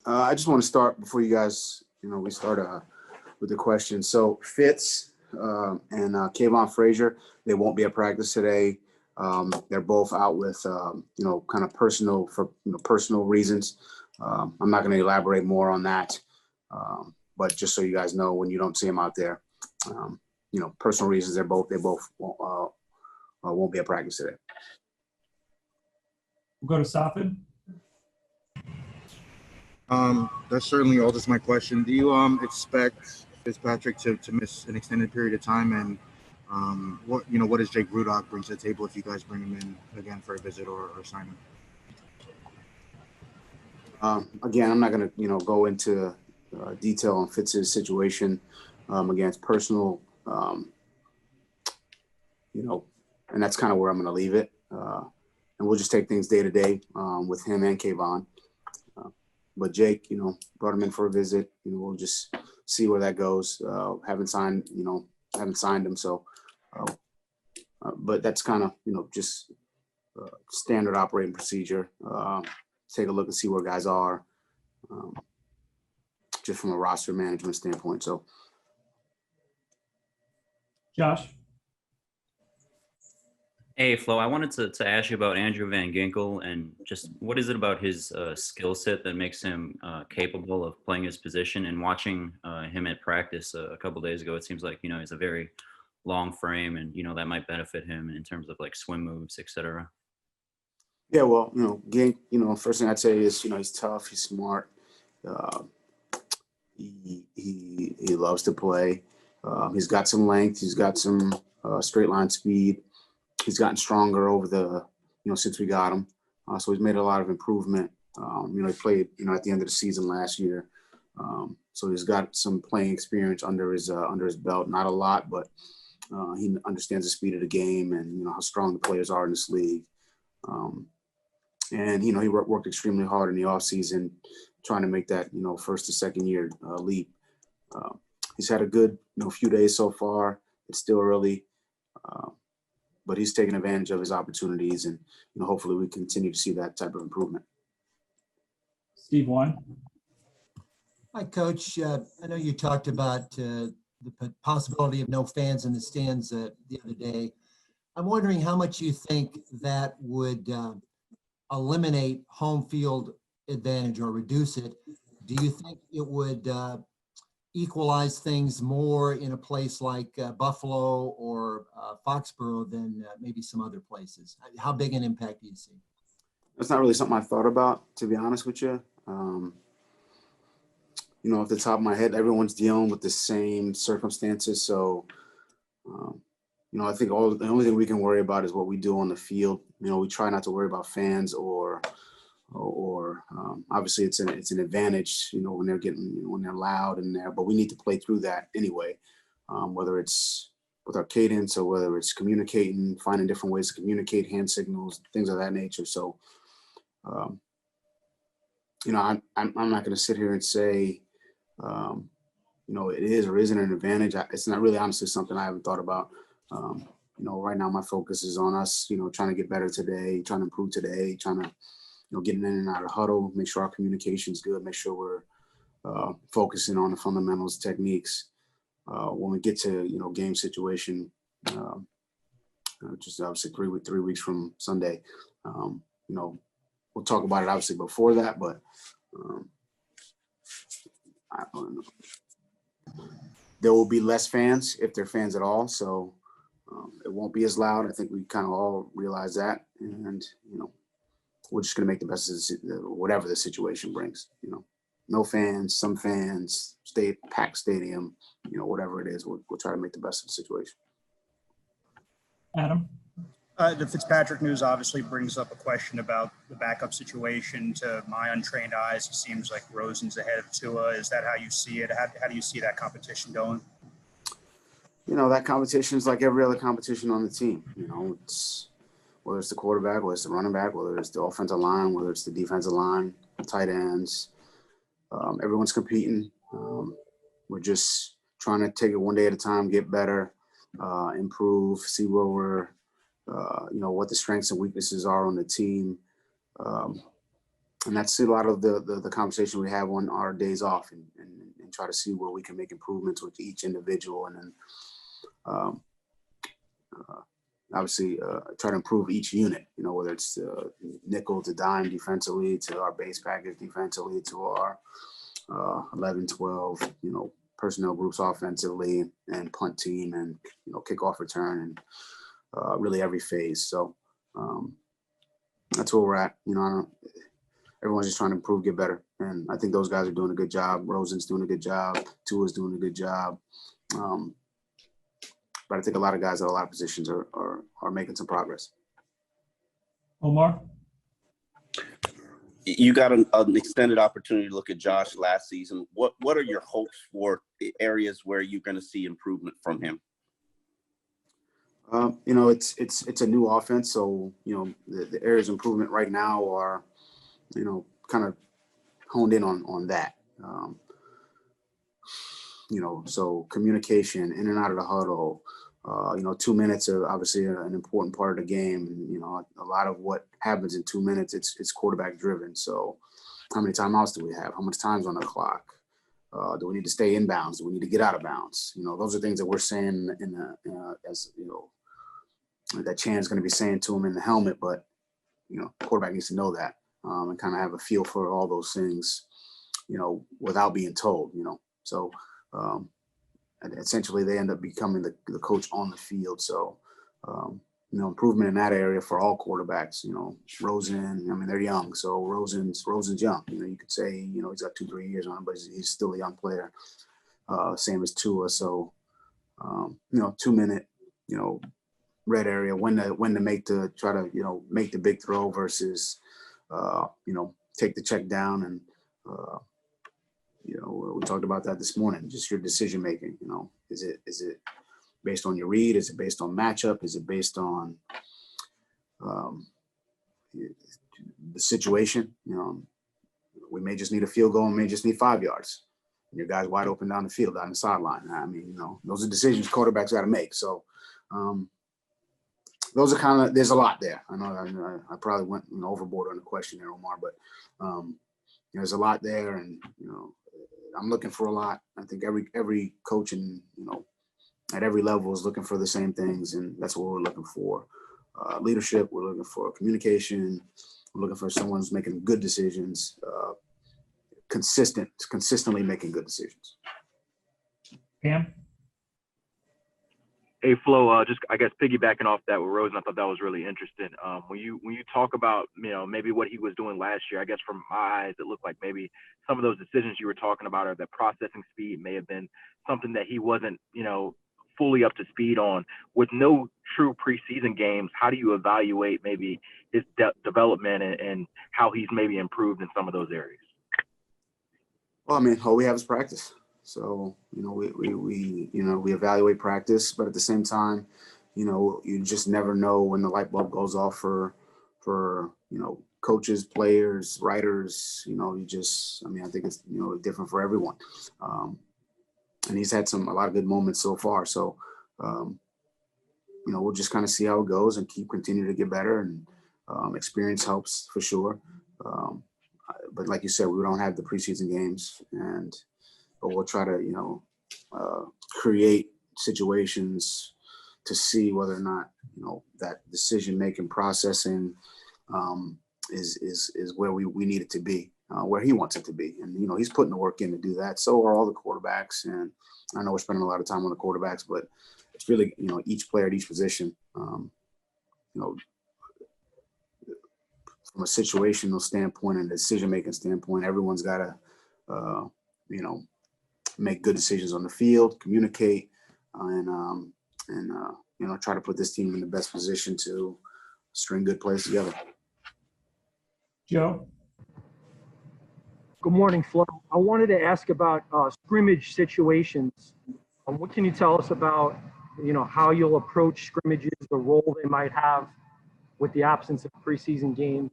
I just want to start before you guys, we start with the question. So Fitz and Kayvon Frazier, they won't be at practice today. They're both out with, kind of personal reasons. I'm not going to elaborate more on that, but just so you guys know, when you don't see them out there, personal reasons. They both won't be at practice today. We'll go to Safid. That's certainly all. Just my question. Do you expect Fitzpatrick to miss an extended period of time? And what does Jake Rudock bring to the table if you guys bring him in again for a visit or assignment? Again, I'm not going to go into detail on Fitz's situation. Again, it's personal. And that's kind of where I'm going to leave it. And we'll just take things day to day with him and Kayvon. But Jake, brought him in for a visit. We'll just see where that goes. Haven't signed him. So, but that's kind of, just standard operating procedure. Take a look and see where guys are, just from a roster management standpoint. So, Josh. Hey, Flo, I wanted to ask you about Andrew Van Ginkel and just what is it about his skill set that makes him capable of playing his position? And watching him at practice a couple days ago, it seems like, he's a very long frame and, that might benefit him in terms of like swim moves, et cetera. Yeah, well, Gink, first thing I'd say is, he's tough, he's smart. He loves to play. He's got some length, he's got some straight line speed. He's gotten stronger over the, since we got him. So he's made a lot of improvement. He played, at the end of the season last year. So he's got some playing experience under his belt. Not a lot, but he understands the speed of the game and, how strong the players are in this league. And, he worked extremely hard in the offseason trying to make that, first to second year leap. He's had a good, few days so far. It's still early. But he's taking advantage of his opportunities, and hopefully we continue to see that type of improvement. Steve Wine. Hi, Coach. I know you talked about the possibility of no fans in the stands the other day. I'm wondering how much you think that would eliminate home field advantage or reduce it. Do you think it would equalize things more in a place like Buffalo or Foxborough than maybe some other places? How big an impact do you see? That's not really something I thought about, to be honest with you. Off the top of my head, everyone's dealing with the same circumstances. So, I think the only thing we can worry about is what we do on the field. We try not to worry about fans or obviously it's an advantage, when they're loud in there, but we need to play through that anyway, whether it's with our cadence or whether it's communicating, finding different ways to communicate, hand signals, things of that nature. So, I'm not going to sit here and say, it is or isn't an advantage. It's not really honestly something I haven't thought about. Right now my focus is on us, trying to get better today, trying to improve today, trying to, getting in and out of huddle, make sure our communication is good, make sure we're focusing on the fundamentals, techniques. When we get to, game situation, just obviously 3 weeks from Sunday, we'll talk about it obviously before that, but I don't know. There will be less fans if they're fans at all. So it won't be as loud. I think we kind of all realize that. And, we're just going to make the best of whatever the situation brings, no fans, some fans, packed stadium, whatever it is, we'll try to make the best of the situation. Adam. The Fitzpatrick news obviously brings up a question about the backup situation. To my untrained eyes, it seems like Rosen's ahead of Tua. Is that how you see it? How do you see that competition going? That competition is like every other competition on the team. It's whether it's the quarterback, whether it's the running back, whether it's the offensive line, whether it's the defensive line, tight ends. Everyone's competing. We're just trying to take it one day at a time, get better, improve, see where we're, what the strengths and weaknesses are on the team. that's a lot of the conversation we have on our days off, and try to see where we can make improvements with each individual, and then obviously try to improve each unit, whether it's nickel to dime defensively, to our base package defensively, to our 11, 12, personnel groups offensively, and punt team, and, kickoff return, and really every phase. So that's where we're at. Everyone's just trying to improve, get better. And I think those guys are doing a good job. Rosen's doing a good job. Tua's doing a good job. But I think a lot of guys at a lot of positions are making some progress. Omar? You got an extended opportunity to look at Josh last season. What are your hopes for the areas where you're going to see improvement from him? It's a new offense, so the areas of improvement right now are, kind of honed in on that. So communication in and out of the huddle. 2 minutes are obviously an important part of the game. A lot of what happens in 2 minutes, it's quarterback driven. So how many timeouts do we have? How much time's on the clock? Do we need to stay in bounds? Do we need to get out of bounds? Those are things that we're saying that Chan's going to be saying to him in the helmet, but quarterback needs to know that and kind of have a feel for all those things, without being told. So essentially they end up becoming the coach on the field. So improvement in that area for all quarterbacks. Rosen, they're young, so Rosen's young. You could say he's got 2-3 years on him, but he's still a young player. Same as Tua. So 2 minute, red area, when to make try to make the big throw versus take the check down. And we talked about that this morning, just your decision making. Is it based on your read? Is it based on matchup? Is it based on the situation? We may just need a field goal and may just need 5 yards. And your guy's wide open down the field, down the sideline. Those are decisions quarterbacks got to make. So those are there's a lot there. I know I probably went overboard on the question there, Omar, but there's a lot there, and I'm looking for a lot. I think every coach at every level is looking for the same things, and that's what we're looking for. Leadership, we're looking for communication, we're looking for someone who's making good decisions, consistently making good decisions. Cam? Hey, Flo, just I guess piggybacking off that with Rosen, I thought that was really interesting. When you talk about maybe what he was doing last year, I guess from my eyes it looked like maybe some of those decisions you were talking about, or the processing speed, may have been something that he wasn't fully up to speed on. With no true preseason games, how do you evaluate maybe his development and how he's maybe improved in some of those areas? Well, all we have is practice. So, we evaluate practice, but at the same time, you just never know when the light bulb goes off for coaches, players, writers. I think it's, different for everyone. And he's had a lot of good moments so far. So, we'll just kind of see how it goes and continue to get better, and experience helps for sure. But like you said, we don't have the preseason games, but we'll try to, create situations to see whether or not, that decision-making processing is where we need it to be, where he wants it to be. And, he's putting the work in to do that. So are all the quarterbacks. And I know we're spending a lot of time on the quarterbacks, but it's really, each player at each position, from a situational standpoint and decision-making standpoint, everyone's got to, make good decisions on the field, communicate, and try to put this team in the best position to string good plays together. Joe? Good morning, Flo. I wanted to ask about scrimmage situations. What can you tell us about, how you'll approach scrimmages, the role they might have with the absence of preseason games?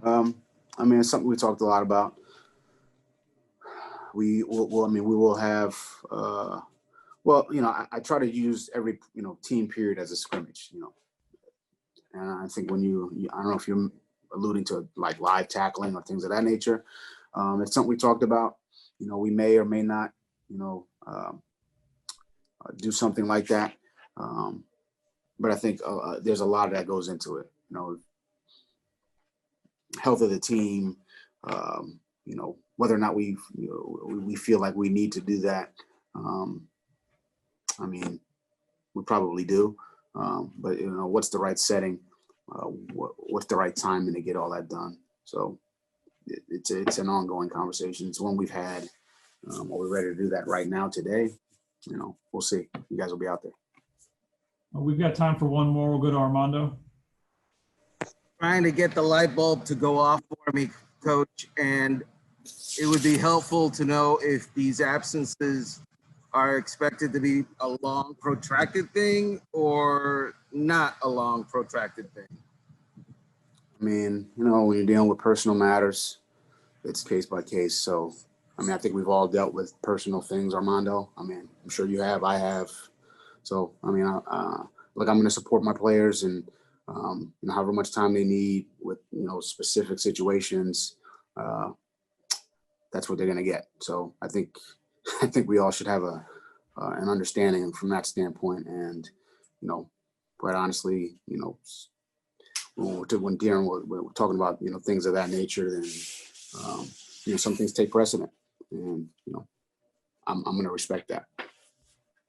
It's something we talked a lot about. We will have, I try to use every, team period as a scrimmage, and I think when I don't know if you're alluding to like live tackling or things of that nature. It's something we talked about. We may or may not, do something like that. But I think there's a lot that goes into it. Health of the team, whether or not we feel like we need to do that. I mean, we probably do. But what's the right setting? What's the right timing to get all that done? So it's an ongoing conversation. It's one we've had. Are we ready to do that right now today? We'll see. You guys will be out there. We've got time for one more. We'll go to Armando. Trying to get the light bulb to go off for me, Coach, and it would be helpful to know if these absences are expected to be a long, protracted thing or not a long, protracted thing. I mean, when you're dealing with personal matters, it's case by case. So, I mean, I think we've all dealt with personal things, Armando. I mean, I'm sure you have, I have. So, I mean, I'm going to support my players and, however much time they need with, specific situations, that's what they're going to get. So I think we all should have an understanding from that standpoint. And, quite honestly, when Darren we're talking about, things of that nature, then, some things take precedent, and, I'm going to respect that.